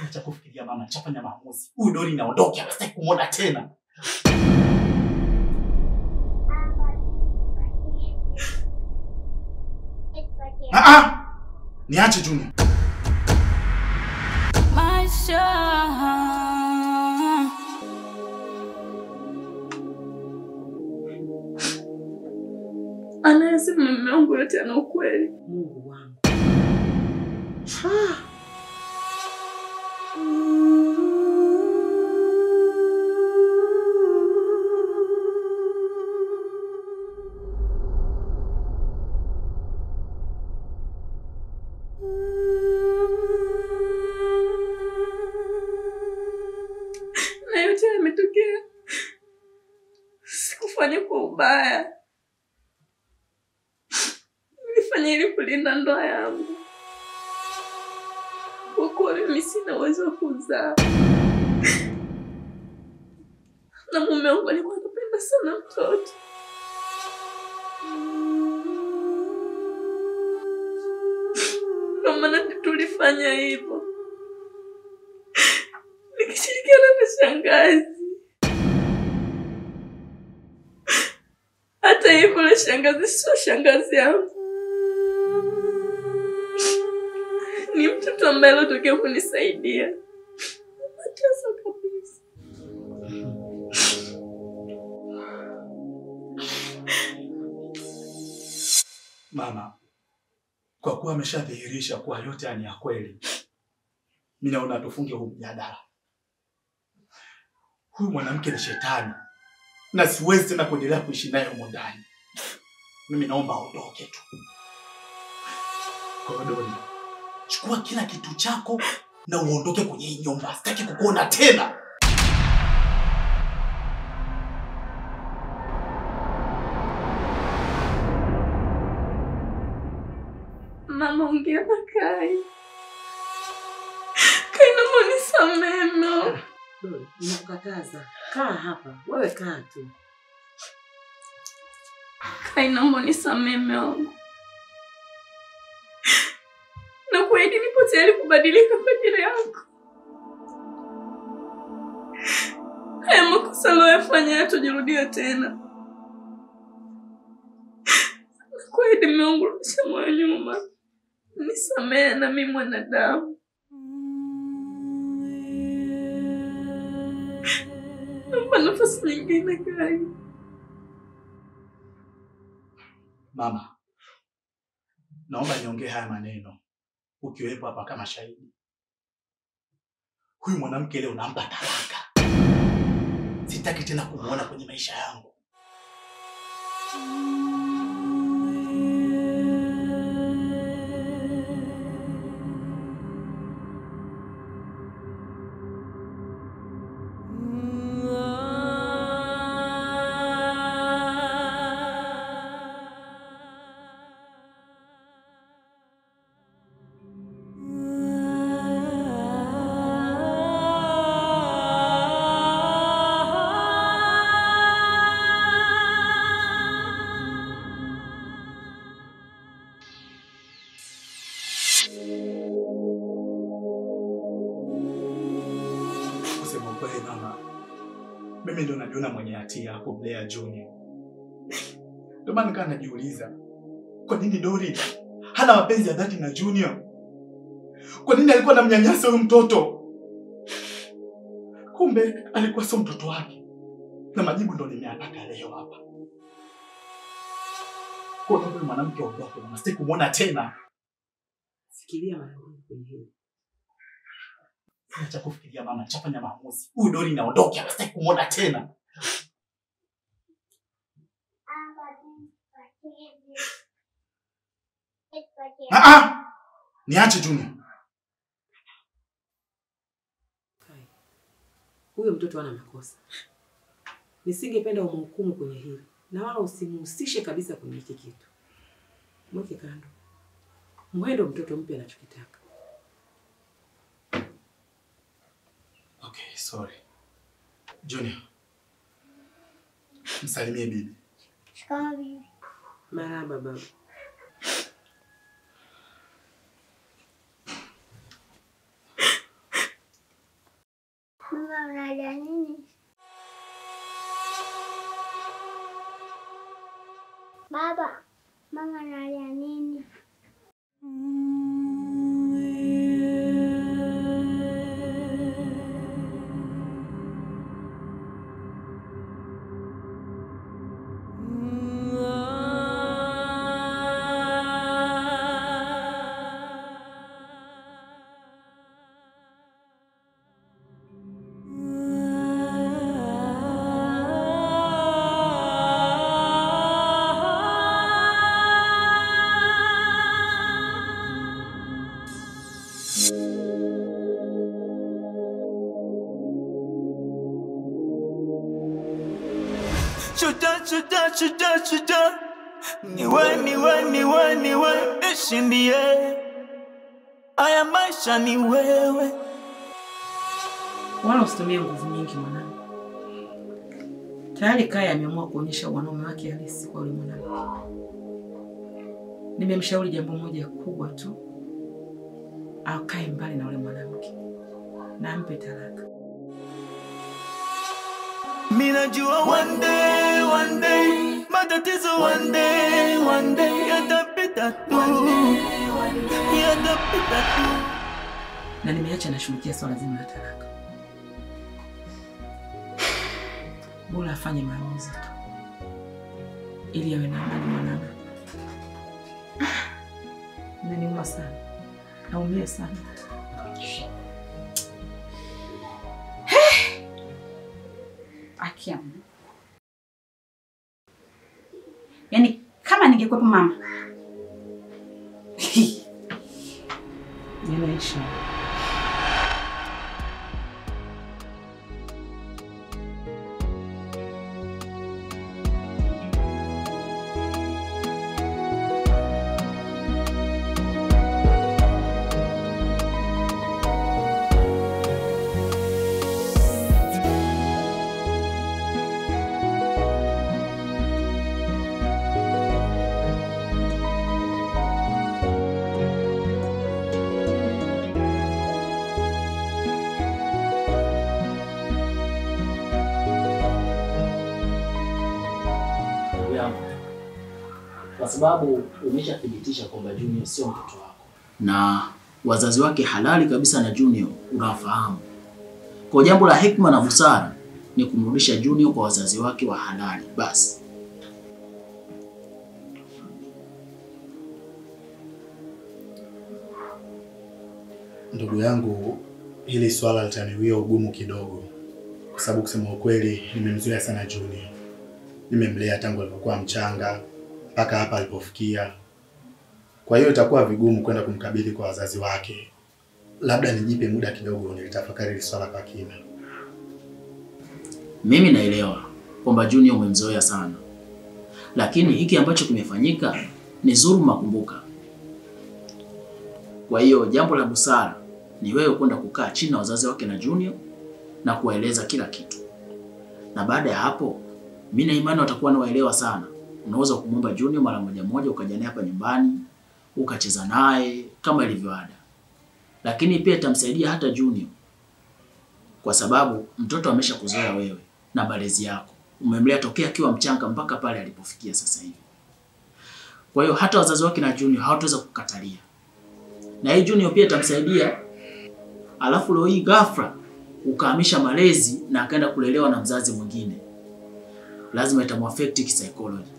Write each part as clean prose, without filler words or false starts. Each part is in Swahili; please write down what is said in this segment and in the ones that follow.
Acha kufikiria mama, chafanya maamuzi. Huyu Dori naondoke, hastaki kumuona tena. Niache Junior. Maisha anasema mume wangu yote ana ukweli. Mungu wangu. Na yote yametokea. Sikufanya kwa ubaya. Nilifanya ili kulinda ndoa yangu. Kwa kuwa mimi sina uwezo wa kuzaa. Na mume wangu alikuwa anapenda sana mtoto. Ndio maana tulifanya hivyo. Nikishirikiana na shangazi. Hata hivyo na shangazi sio shangazi yangu. Ni mtoto ambaye alitokea kunisaidia. Mateso kabisa. Mama, kwa kuwa ameshadhihirisha kuwa yote ni ya kweli, mimi naona tufunge huu mjadala. Huyu mwanamke ni shetani na siwezi tena kuendelea kuishi naye huko ndani. Mimi naomba aondoke tu. Kwa Dori, chukua kila kitu chako na uondoke kwenye hii nyumba. Sitaki kukuona tena. Mama, ongea na Kai. Kai, naomba unisamehe. Dori, nimekukataza. Kaa hapa. Wewe kaa tu. Kai, naomba unisamehe mume wangu. Na kuahidi nipo tayari kubadilika kwa ajili yako. Haya makosa aliyofanya yatojirudie tena. Na kuahidi mume wangu rudisha moyo nyuma. Nisamehe na mimi mwanadamu. Naomba nafasi nyingine Kai. Mama, naomba niongee haya maneno ukiwepo hapa kama shahidi. Huyu mwanamke leo nampa talaka. Sitaki tena kumuona kwenye maisha yangu. Mimi ndo najiona mwenye hatia kumlea Junior. Ndio maana nikaa najiuliza, kwa nini Dori hana mapenzi ya dhati na Junior? Kwa nini alikuwa anamnyanyasa huyu mtoto? Kumbe alikuwa sio mtoto wake. Na majibu ndo nimeyapata leo hapa. Kwa nini mwanamke ondoke na sitaki kumuona tena? Fikiria mara moja kwenye hili. Acha kufikiria mama, chafanya maamuzi. Huyu Dori naondoke, hastaki kumuona tena. Niache Junior. Kai. Huyo mtoto hana makosa. Nisingependa umhukumu kwenye hili. Na wala usimhusishe kabisa kwenye hiki kitu. Mweke kando. Mwendo mtoto mpe anachokitaka. Okay, sorry. Junior. Msalimie bibi. Shikamoo bibi. Marahaba baba. Mama unalia nini? Baba, mama analia nini? Chuta niwe nishindie haya maisha ni wewe. Wala usitumie nguvu nyingi mwanangu. Tayari Kaya ameamua kuonyesha wanaume wake halisi kwa yule mwanamke. Nimemshauri jambo moja kubwa tu. Akae mbali na yule mwanamke. Na ampe talaka. Mimi najua one day matatizo one day yatapita tu. Yatapita tu. Na nimeacha nashughulikia swala zima la talaka. Bora afanye maamuzi tu. Ili awe na amani mwanangu. Naniuma sana. Naumia sana. Akia. Yaani kama ningekuwepo mama. Ninaisha. Kwa sababu umeshathibitisha kwamba Junior sio mtoto wako na wazazi wake halali kabisa na Junior unafahamu. Kwa jambo la hekima na busara ni kumrudisha Junior kwa wazazi wake wa halali basi. Ndugu yangu, hili swala litaniwia ugumu kidogo. Kwa sababu kusema ukweli nimemzoea sana Junior. Nimemlea tangu alipokuwa mchanga mpaka hapa alipofikia. Kwa hiyo itakuwa vigumu kwenda kumkabidhi kwa wazazi wake. Labda nijipe muda kidogo nilitafakari hili swala kwa kina. Mimi naelewa kwamba Junior umemzoea sana. Lakini hiki ambacho kimefanyika ni dhuluma, kumbuka. Kwa hiyo jambo la busara ni wewe kwenda kukaa chini na wazazi wake na Junior na kuwaeleza kila kitu. Na baada ya hapo, mimi na imani watakuwa nawaelewa sana. Unaweza kumwomba Junior mara moja ukaja naye hapa nyumbani, ukacheza naye kama ilivyo ada. Lakini pia itamsaidia hata Junior. Kwa sababu mtoto ameshakuzoea wewe na malezi yako. Umemlea tokea akiwa mchanga mpaka pale alipofikia sasa hivi. Kwa hiyo hata wazazi wake na Junior hawataweza kukatalia. Na hii Junior pia itamsaidia. Alafu leo hii ghafla ukahamisha malezi na akaenda kulelewa na mzazi mwingine. Lazima itamuaffect psychology.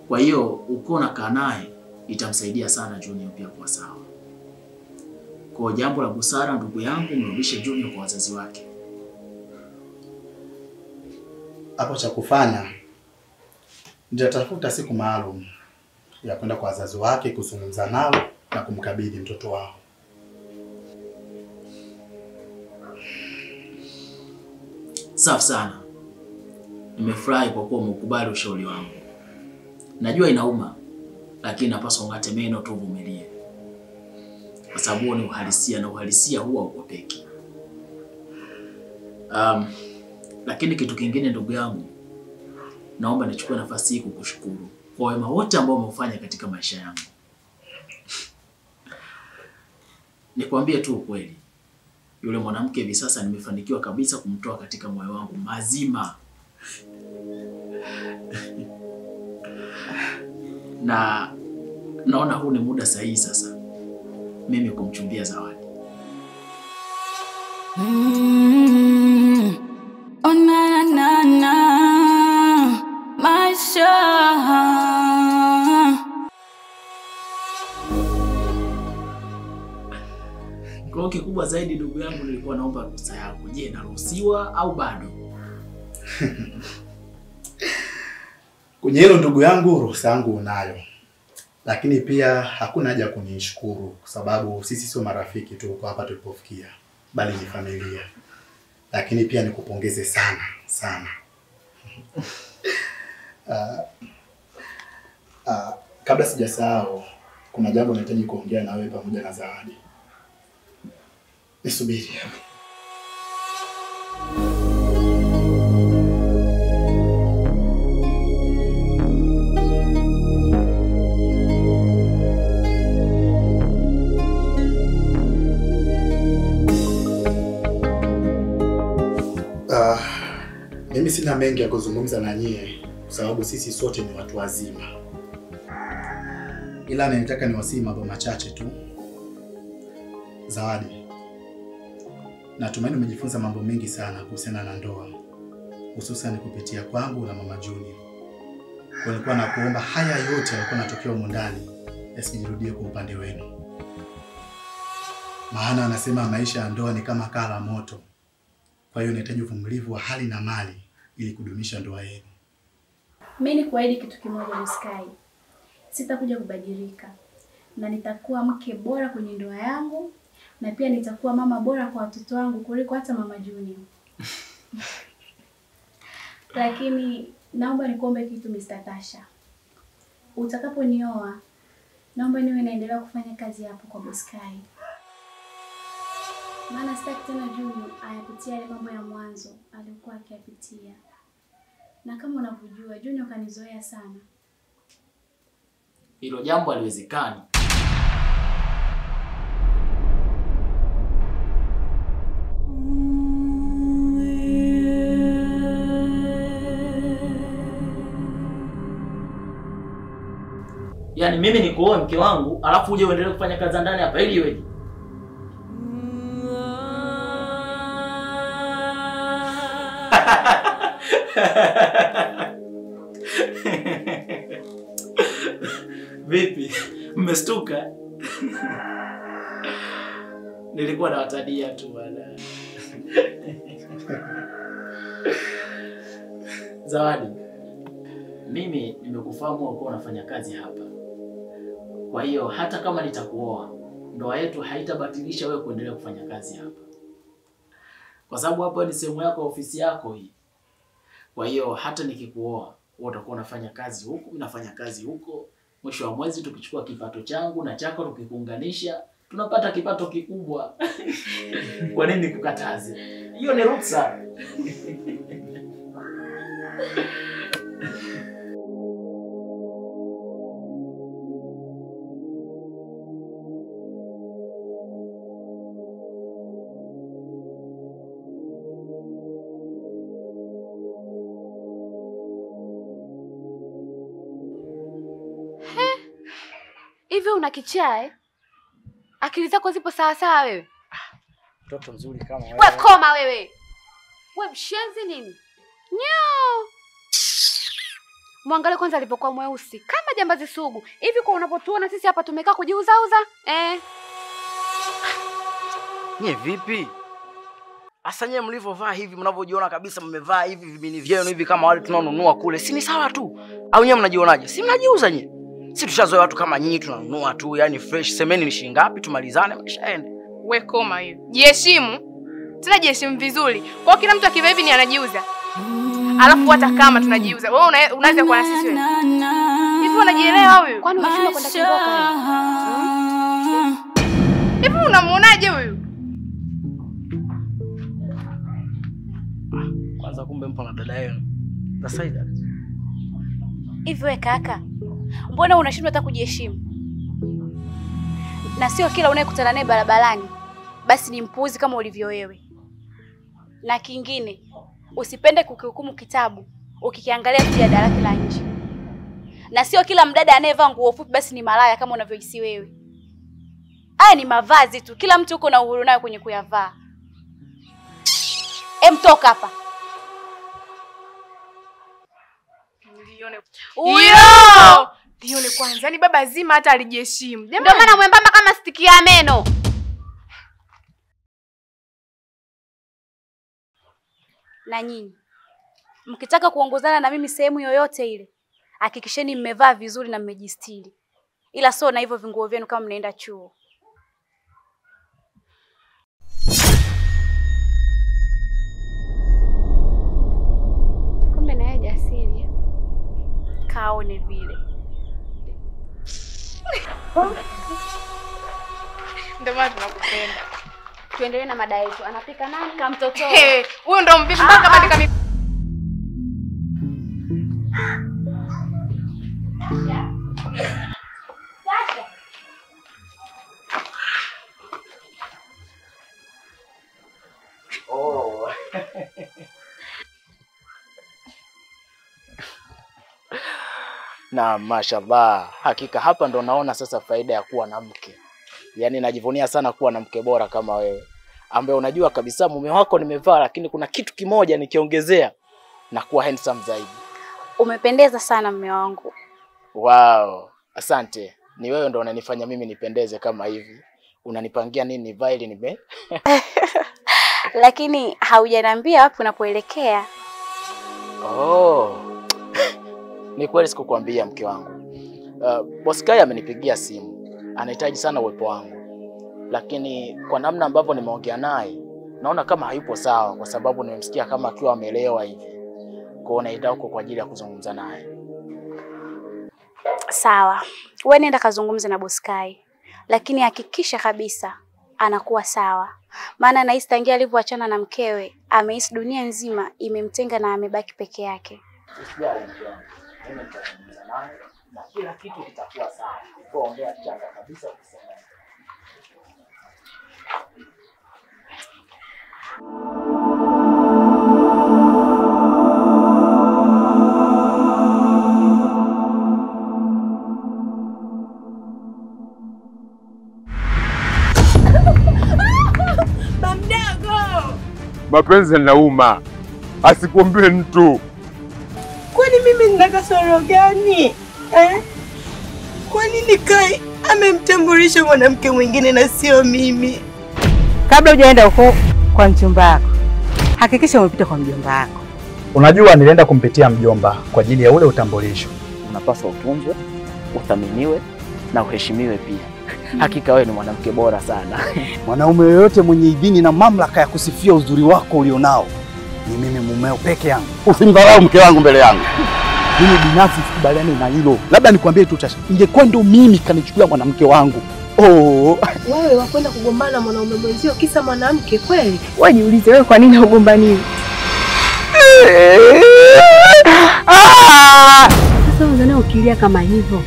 Kwa hiyo uko na kaa naye itamsaidia sana Junior pia kwa sawa. Kwa jambo la busara ndugu yangu, mrudishe Junior kwa wazazi wake. Hapo cha kufanya nitatafuta siku maalum ya kwenda kwa wazazi wake kuzungumza nao na kumkabidhi mtoto wao. Safi sana. Nimefurahi kwa kuwa umekubali ushauri wangu. Najua inauma, lakini napaswa ungate meno tu uvumilie. Kwa sababu ni uhalisia na uhalisia huwa ukopeki. Lakini kitu kingine ndugu yangu, naomba nichukue nafasi hii kukushukuru kwa wema wote ambao umeufanya katika maisha yangu. Nikwambie tu ukweli. Yule mwanamke hivi sasa nimefanikiwa kabisa kumtoa katika moyo wangu mazima. Na naona huu ni muda sahihi sasa mimi kumchumbia Zawadi. Na na na maisha. Kwa kikubwa zaidi ndugu yangu nilikuwa naomba ruhusa yako. Je, naruhusiwa au bado? Kwenye hilo ndugu yangu, ruhusa yangu unayo. Lakini pia hakuna haja kunishukuru kwa sababu sisi sio marafiki tu kwa hapa tulipofikia, bali ni familia. Lakini pia nikupongeze sana sana. Kabla sijasahau, kuna jambo nahitaji kuongea na wewe pamoja na Zawadi. Nisubiri. Mimi sina mengi ya kuzungumza na nyie kwa sababu sisi sote ni watu wazima. Ila nataka niwasihi mambo machache tu. Zawadi, natumaini umejifunza mambo mengi sana kuhusiana na ndoa, hususan kupitia kwangu na Mama Junior. Walikuwa nakuomba haya yote yalikuwa yanatokea huko ndani yasijirudie kwa upande wenu. Maana anasema maisha ya ndoa ni kama kaa la moto. Kwa hiyo nahitaji uvumilivu wa hali na mali ili kudumisha ndoa yenu. Mimi nikuahidi kitu kimoja Mskai. Sitakuja kubadilika. Na nitakuwa mke bora kwenye ndoa yangu na pia nitakuwa mama bora kwa watoto wangu kuliko hata Mama Junior. Lakini naomba nikuombe kitu Mr. Tasha. Utakaponioa, naomba niwe naendelea kufanya kazi hapo kwa Mskai. Maana sitaki tena Junior ayapitia yale mambo ya mwanzo alikuwa akiyapitia. Na kama unavyojua Junior kanizoea sana. Hilo jambo haliwezekani. Yaani mimi nikuoe mke wangu alafu uje uendelee kufanya kazi ndani hapa ili iweje? Vipi? Mmestuka? Nilikuwa na watadia tu bwana. Zawadi, mimi nimekufahamu uko unafanya kazi hapa. Kwa hiyo hata kama nitakuoa, ndoa yetu haitabatilisha wewe kuendelea kufanya kazi hapa. Kwa sababu hapa ni sehemu yako, ofisi yako hii. Kwa hiyo hata nikikuoa, wewe utakuwa unafanya kazi huku, mimi nafanya kazi huko. Mwisho wa mwezi tukichukua kipato changu na chako tukikuunganisha, tunapata kipato kikubwa. Kwa nini kukataze? Hiyo ni ruksa. Hivi una kichaa? Akili zako zipo sawa sawa wewe? Mtoto mzuri kama wewe. Wewe koma wewe. Wewe mshenzi nini? Nyoo. Muangalie kwanza alipokuwa mweusi kama jambazi sugu. Hivi kwa unapotuona sisi hapa tumekaa kujiuzauza? Nye vipi? Asa nye mlivyovaa hivi mnavyojiona kabisa mmevaa hivi vimini vyenu hivi kama wale tunaonunua kule. Si ni sawa tu? Au nye mnajionaje? Si mnajiuza nye? Si tushazoea watu kama nyinyi tunanunua tu, yani fresh. Semeni ni shilingi ngapi tumalizane maisha yaende. We koma hiyo. Jiheshimu. Tena jiheshimu vizuri. Kwa kila mtu akiva hivi ni anajiuza. Alafu hata kama tunajiuza, wewe unaweza kuwa na sisi wewe. Hivi unajielewa wewe? Kwani unashindwa kwenda kiboka wewe? Hivi unamuonaje huyu? Kwanza kumbe mpo na dada yenu. Dasaida. Hivi wewe kaka, mbona unashindwa hata kujiheshimu? Na sio kila unayekutana naye barabarani basi ni mpuuzi kama ulivyo wewe. Na kingine, usipende kukihukumu kitabu ukikiangalia tu ya darasa la nje. Na sio kila mdada anayevaa nguo fupi basi ni malaya kama unavyohisi wewe. Haya ni mavazi tu, kila mtu uko na uhuru nayo kwenye kuyavaa. Toka hapa. Huyo! Dione kwanza, yani baba zima hata alijiheshimu. Ndio maana mwembamba kama stiki ya meno. Na nyinyi, mkitaka kuongozana na mimi sehemu yoyote ile, hakikisheni mmevaa vizuri na mmejistiri. Ila sio na hivyo vinguo vyenu kama mnaenda chuo. Kumbe na yeye jasiri. Kaone vile. Ndio maana tunakupenda. Tuendelee na mada yetu. Anapika nani kama mtoto? Huyo ndo mvivu mpaka katika Oh. Na mashallah, hakika hapa ndo naona sasa faida ya kuwa na mke. Yaani najivunia sana kuwa na mke bora kama wewe, ambaye unajua kabisa mume wako nimevaa, lakini kuna kitu kimoja nikiongezea na kuwa handsome zaidi. Umependeza sana mume wangu. Wow, asante. Ni wewe ndo unanifanya mimi nipendeze kama hivi. Unanipangia nini nivae ili nibe? Lakini haujaniambia wapi unapoelekea. Oh. Ni kweli sikukwambia mke wangu. Boss Kai amenipigia simu. Anahitaji sana uwepo wangu. Lakini kwa namna ambavyo nimeongea naye, naona kama hayupo sawa kwa sababu nimemsikia kama akiwa amelewa hivi. Kwa hiyo naenda huko kwa ajili ya kuzungumza naye. Sawa. Wewe nenda kazungumze na Boss Kai. Lakini hakikisha kabisa anakuwa sawa. Maana nahisi tangia alivyoachana na mkewe, amehisi dunia nzima imemtenga na amebaki peke yake. Usijali mke wangu. Mimi nitazungumza naye na kila kitu kitakuwa sawa. Ongea changa kabisa kusema. Mapenzi yanauma. Asikuambie mtu. Kwani mimi nina kasoro gani? Kwa nini Kai amemtambulisha mwanamke mwingine na sio mimi? Kabla hujaenda huko kwa mchumba wako, hakikisha umepita kwa mjomba wako. Unajua nilienda kumpitia mjomba kwa ajili ya ule utambulisho. Unapaswa utunzwe, uthaminiwe na uheshimiwe pia. Hakika wewe ni mwanamke bora sana. Mwanaume yoyote mwenye idhini na mamlaka ya kusifia uzuri wako ulionao ni mimi mumeo peke yangu. Usimdharau mke wangu mbele yangu. Mimi binafsi sikubaliani na hilo. Labda nikwambie tu Tasha, ingekuwa ndo mimi kanichukua mwanamke wangu. Oh. Wewe wakwenda kugombana na mwanaume mwenzio kisa mwanamke kweli? Wewe jiulize wewe kwa nini ugombani? Sasa unazana ukilia kama hivyo,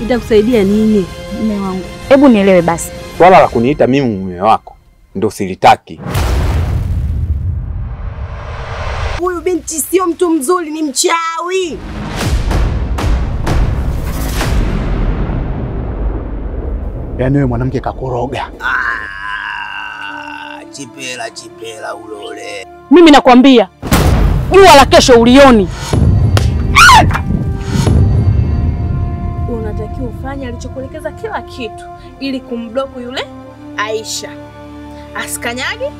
itakusaidia nini? Mume wangu, hebu nielewe basi. Swala la kuniita mimi mume wako ndio silitaki. Huyu binti sio mtu mzuri, ni mchawi. Yaani wewe mwanamke kakoroga. Chipela ulole. Mimi nakwambia, jua la kesho ulioni. Unatakiwa ufanye alichokuelekeza kila kitu ili kumblock yule Aisha. Asikanyage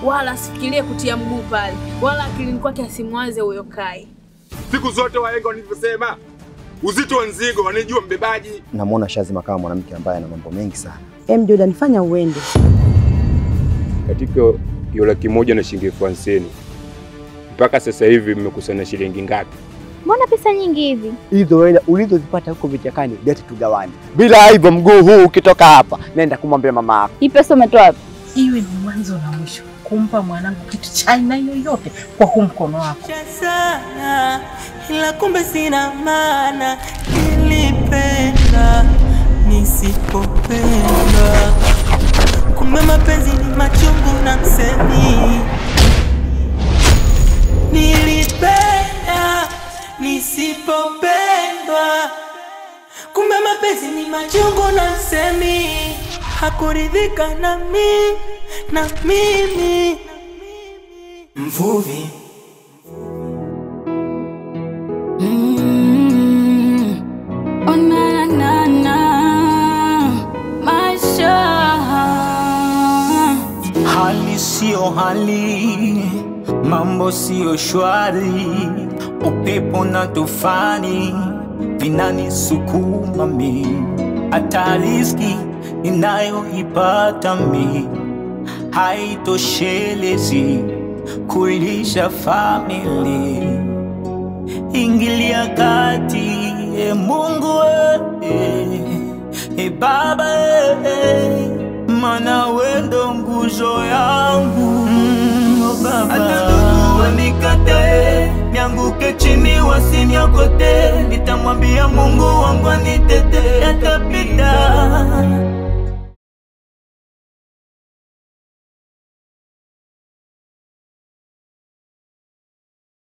wala asifikirie kutia mguu pale, wala akilini kwake asimwaze huyo Kai. Siku zote wahenga walivyosema, uzito wa nzigo wanijua mbebaji. Namuona Shazima kama mwanamke ambaye ana mambo mengi sana. Jordan, fanya uende. Katika hiyo 100,000 na shilingi 50,000. Mpaka sasa hivi mmekusanya shilingi ngapi? Mbona pesa nyingi hivi? Hizo hela ulizozipata huko vichakani leti tugawane. Bila hivyo mguu huu ukitoka hapa, nenda kumwambia mama yako. Hii pesa umetoa wapi? Iwe ni mwanzo na mwisho kumpa mwanangu kitu cha aina yoyote kwa huu mkono wako. Sana, ila kumbe sina maana, nilipenda nisipopenda. Kumbe mapenzi ni machungu na msemi. Nilipenda nisipopendwa. Kumbe mapenzi ni machungu na msemi. Hakuridhika na mimi. Mvuvi. Oh na na na maisha. Hali sio hali, mambo sio shwari, upepo na tufani vinanisukuma mi. Hata riziki ninayoipata mi haitoshelezi kulisha family. Ingilia kati, Mungu Baba, mana wendo nguzo yangu. Hata ndugu wanikatae, nianguke chini wasiniokote, nitamwambia Mungu wangu anitete.